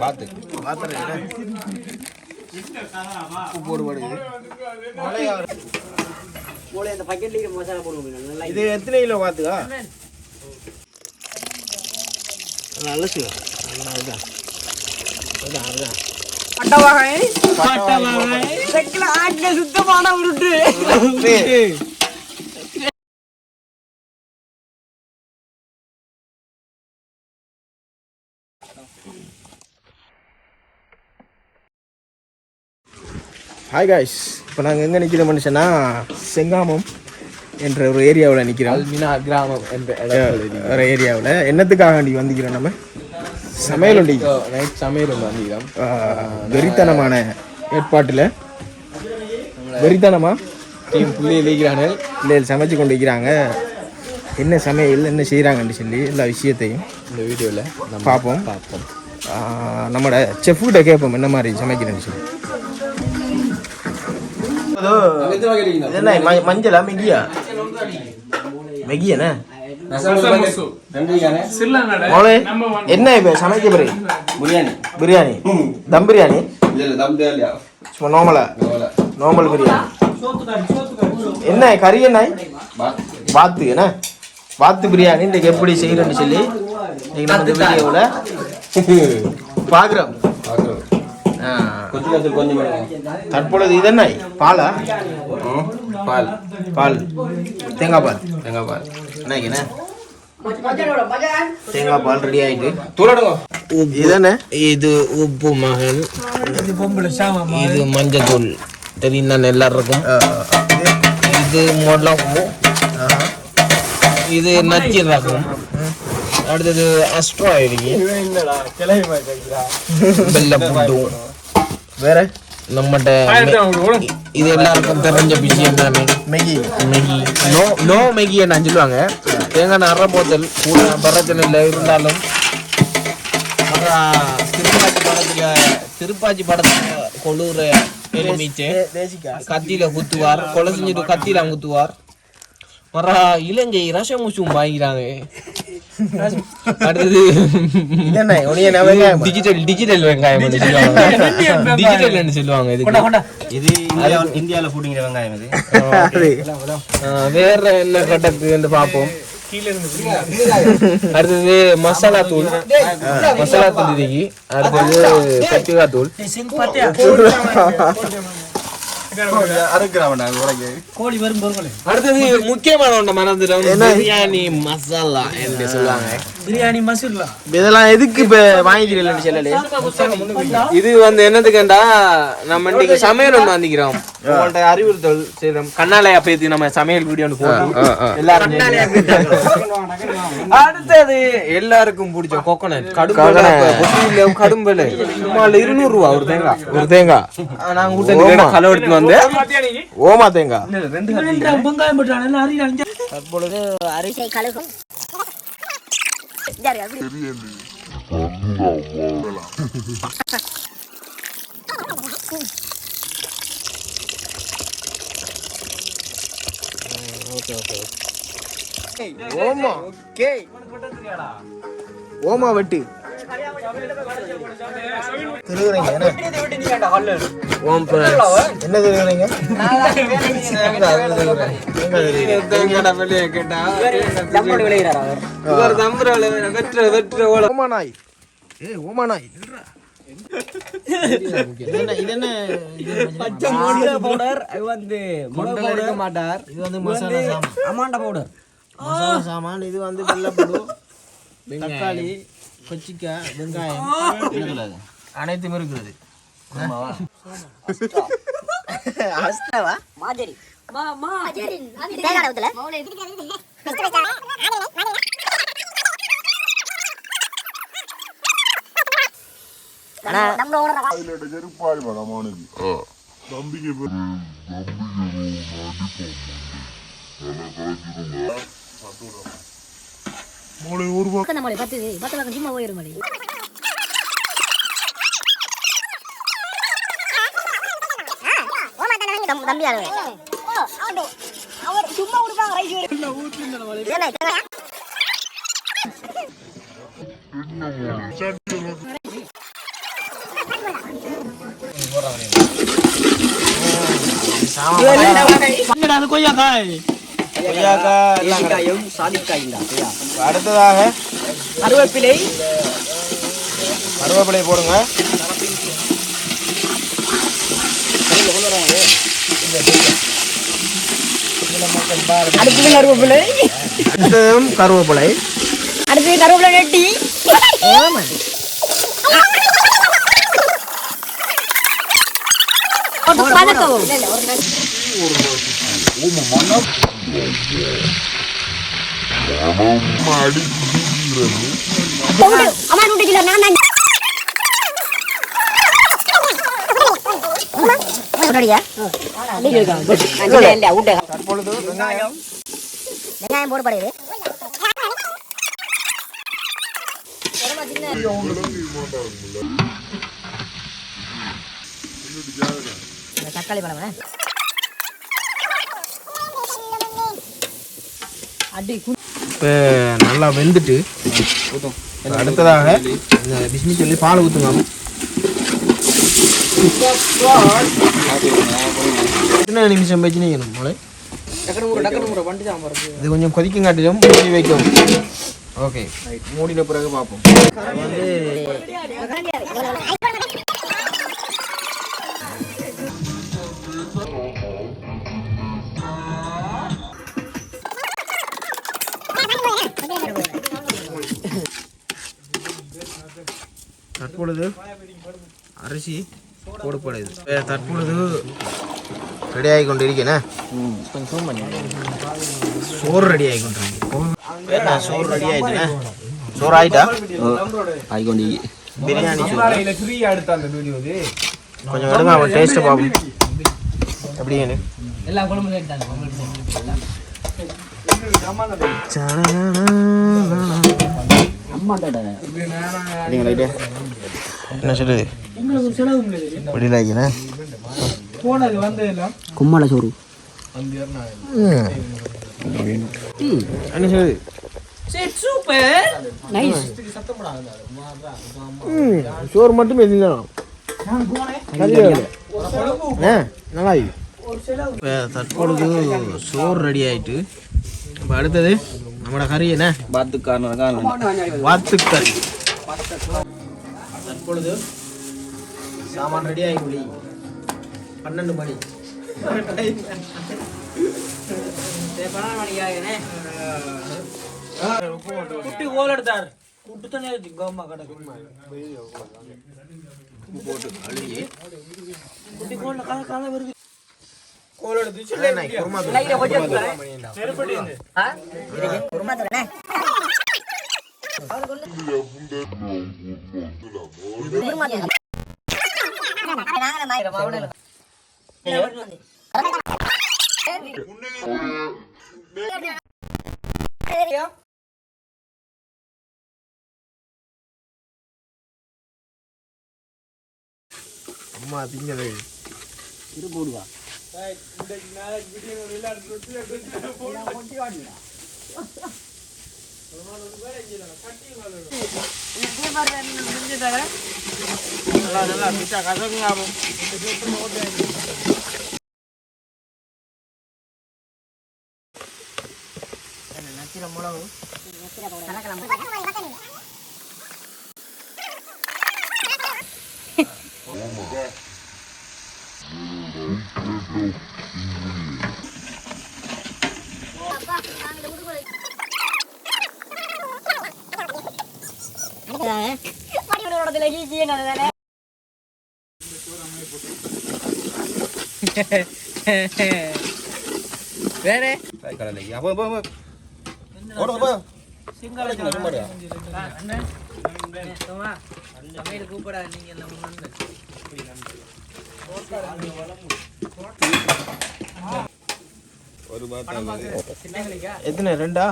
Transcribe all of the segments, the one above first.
பாத்து இது எத்தனை கிலோ பாத்துக்கா நல்ல சுத்தமான உருட்டு ஹாய் காய்ஸ், இப்போ நாங்கள் எங்கே நிற்கிற மனுஷனா செங்காமம் என்ற ஒரு ஏரியாவில் நிற்கிறோம். அல்மினா கிராமம் என்ற ஒரு ஏரியாவில் என்னத்துக்காக வேண்டி வந்துக்கிறோம்? நம்ம சமையல் உண்டி நைட் சமையல் ஒன்று வந்துக்கிறோம். வெறித்தனமான ஏற்பாட்டில் வெறித்தனமா டீம் புள்ளி இழைக்கிறாங்க, இல்லை சமைச்சு கொண்டு வைக்கிறாங்க. என்ன சமையல் என்ன செய்கிறாங்கன்னு சொல்லி எல்லா விஷயத்தையும் இந்த வீடியோவில் பார்ப்போம். நம்மளோட செஃப்கிட்ட கேட்போம் என்ன மாதிரி சமைக்கிறேன்னு சொல்லி. மஞ்சளா மெகியா மெகியாண்ணே என்ன இப்ப சமைக்க போறீங்க? பிரியாணி தம் பிரியாணி சும்மா நார்மல் பிரியாணி. என்ன கறி என்ன வாத்து என்ன வாத்து பிரியாணி இன்றைக்கு எப்படி செய்யறேன்னு சொல்லி நீங்க வீடியோவில் பார்க்குறோம். தற்பொழுது இது என்ன பாலா? பால் பால் தேங்காய் பால் என்ன தேங்காய் பால் ரெடி ஆயிட்டு இதுதானே. இது உப்பு மகன், இது மஞ்சள் தெரியும் தானே எல்லாருக்கும். இது மிளகு, இது நச்சு ரகம். அடுத்தது அஸ்ட்ரா இருக்கு, வெள்ளப்பூண்டு. வேற நம்மகிட்ட இது எல்லாருக்கும் தெரிஞ்ச விஷயம் தானே மெகி. நோ மெகி என்ன சொல்லுவாங்க. தேங்காய் அரை போத்தல் கூட பிரச்சனை இல்லை. இருந்தாலும் திருப்பாச்சி படத்துல கொழுற எலுமிச்சு கத்தியில குத்துவார், கொலை செஞ்சுட்டு கத்தியில குத்துவார். மற இலங்கை ரசமுசும் வாங்கிறாங்க. அடுத்தது டிஜிட்டல் வெங்காயம் சொல்லுவாங்க. இது இந்தியாவில் போடுங்கிற வெங்காயம். வேற என்ன கட்டக்கு என்று பார்ப்போம். அடுத்தது மசாலா தூள் இதுக்கு. அடுத்தது பெட்டிகா தூள். அடுத்தது முக்கியமான ஒன்று மறந்துடும், பிரியாணி மசாலா என்று சொல்லுவாங்க. பிரியாணி மசாலா இதெல்லாம் எதுக்கு இப்ப வாங்கிக்கிறீங்கன்னு சொல்லல. இது வந்து என்னதுக்குண்டா நம்ம இன்னைக்கு சமையல் ஒன்று வாங்கிக்கிறோம். உங்கள்ட்ட அறிவுறுத்தல் செய்யறோம். கண்ணாலயா பேத்தி நம்ம சமையல் வீடியோ ஒன்று போட்டோம் எல்லாரும். அடுத்தது எல்லாருக்கும் பிடிச்ச கோகோனட் கடும்பல சும்மா 200 ரூபா ஒரு தேங்காய். நாங்க வீட்டுல கலை எடுத்து வந்து ஓமா தேங்காய். தற்பொழுது அரிசி கழுகும். ஓமா வெட்டு திருகுறீங்க என்ன திருகுறீங்க? ஓமானாய் ஓமானாய் மசாலா சாமான். இது வந்து வெள்ளப்பூடு, தக்காளி, கொச்சிக்காய், வெங்காயம் அனைத்தும் இருக்கிறது. அது கொய்யாக்காய் அடுத்ததாக கருவேப்பிலை போடுங்க. கருவேப்பிலை நெட்டி வெங்காயம் போடப்படுது. தக்காளி பழம் இப்போ நல்லா வெந்துட்டு அடுத்ததாக பிஸ்மி சொல்லி பால் ஊற்றுங்க. எத்தனை நிமிஷம் வச்சு நீக்கணும் மழை இது கொஞ்சம் கொதிக்கும் காட்டிலும் மூடி வைக்கும். ஓகே மூடின பிறகு பார்ப்போம். தற்பொழுது அரிசி போடப்படுது. தற்பொழுது ரெடி ஆகி கொண்டு இருக்கேன். சோறு ரெடி ஆகி கொண்டிருக்கேன். சோறு ரெடி ஆயிடுச்சுண்ணே. சோறு ஆயிட்டா ஆகிக்கொண்டு பிரியாணி கொஞ்சம் எடுங்க. அவன் டேஸ்ட்டு பார்ப்போம் எப்படின்னு. என்ன சொல்லுது கும்மாள சோறு என்ன சொல்லுது சோறு மட்டும் நல்லா. தற்பொழுது சோறு ரெடி ஆயிட்டு இப்போ அடுத்தது நம்மளோட கறி என்ன வாத்துக்கறி. தற்பொழுது சாமான் ரெடி ஆகி 12 மணி குட்டி கோல் எடுத்தார் குட்டு தண்ணி கம்மா கடை போட்டு அழுகி குட்டி கோல்ல கால வருது. கோல் எடுத்து அம்மா திங்கவே இது போடுவா. நல்லா பிச்சா கசங்க நச்சிர மிளகு வேற கூப்பிடா நீங்க எத்தனை ரெண்டா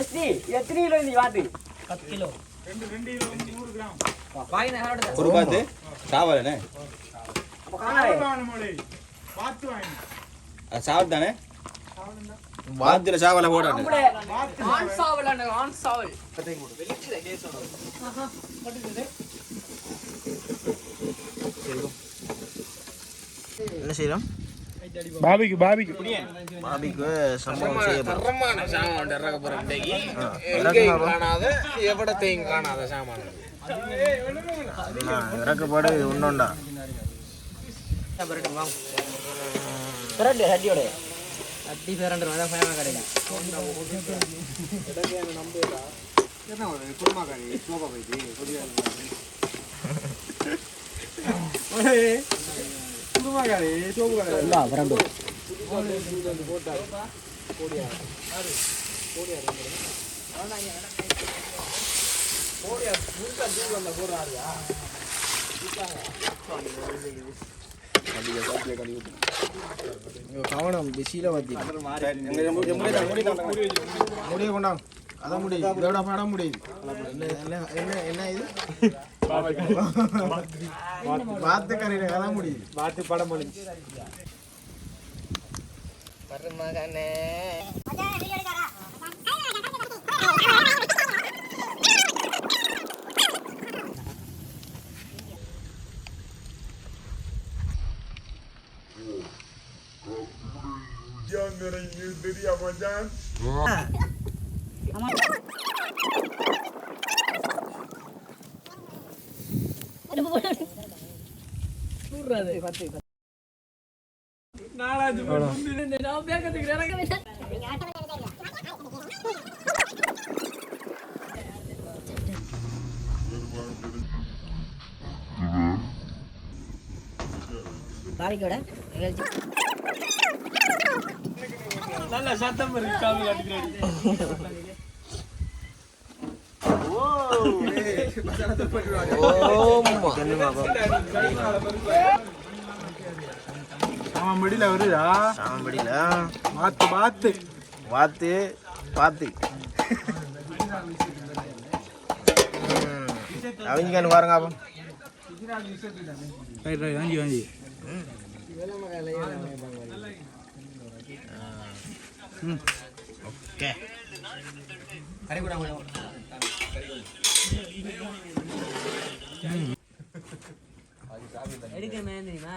எத்தனை கிலோ நீ வாத்து 10 கிலோ 2 கிலோ 100 கிராம் ஒரு பாத்து சாவலனே அப்ப காணாவே மோளே பாத்து வாங்க சாவல் தானே வாத்துல சாவல போடானே ஆன் சாவலனே ஆன் சாவல் கட்டை போடு வெளிச்சே கேஸ் ஆஹா பட்டுதே சரி என்ன செய்யறோம்? பாபிக்கு சம்பவம் செய்யப்படும். தரமான சாமான் இறக்க போறோம் இன்னைக்கு. காணாத எவ்வளத்தையும் காணாத சாமான் இறக்கப்பாடு ஒன்னொண்டா அட்டி பேரண்டு தான் ஃபேமா கிடைக்கும். கவனம் பிஸியில பத்தி முடிய கொண்டாங்க அதான் முடியுது இதோட படம் முடியுது என்ன இது பார்த்து கரையில அதான் முடியுது பார்த்து படம் முடிஞ்சு மருமகனே பாவிக்கோட நல்ல சத்தம் இருக்கு காமி காட்டிக்கிறாடி சாமடியில வருதா சாமடியில பாத்து பாத்து பார்த்து பார்த்து அவங்க பாருங்க அப்போ வாங்கி வாங்கி ஓகே எடுக்கமே தெரியுமா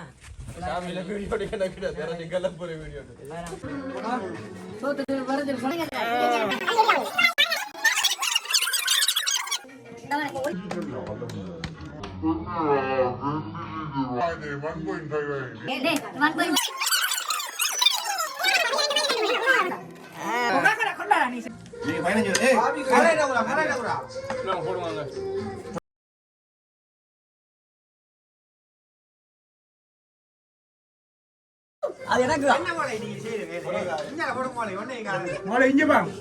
அது எனக்கு இங்க பாங்க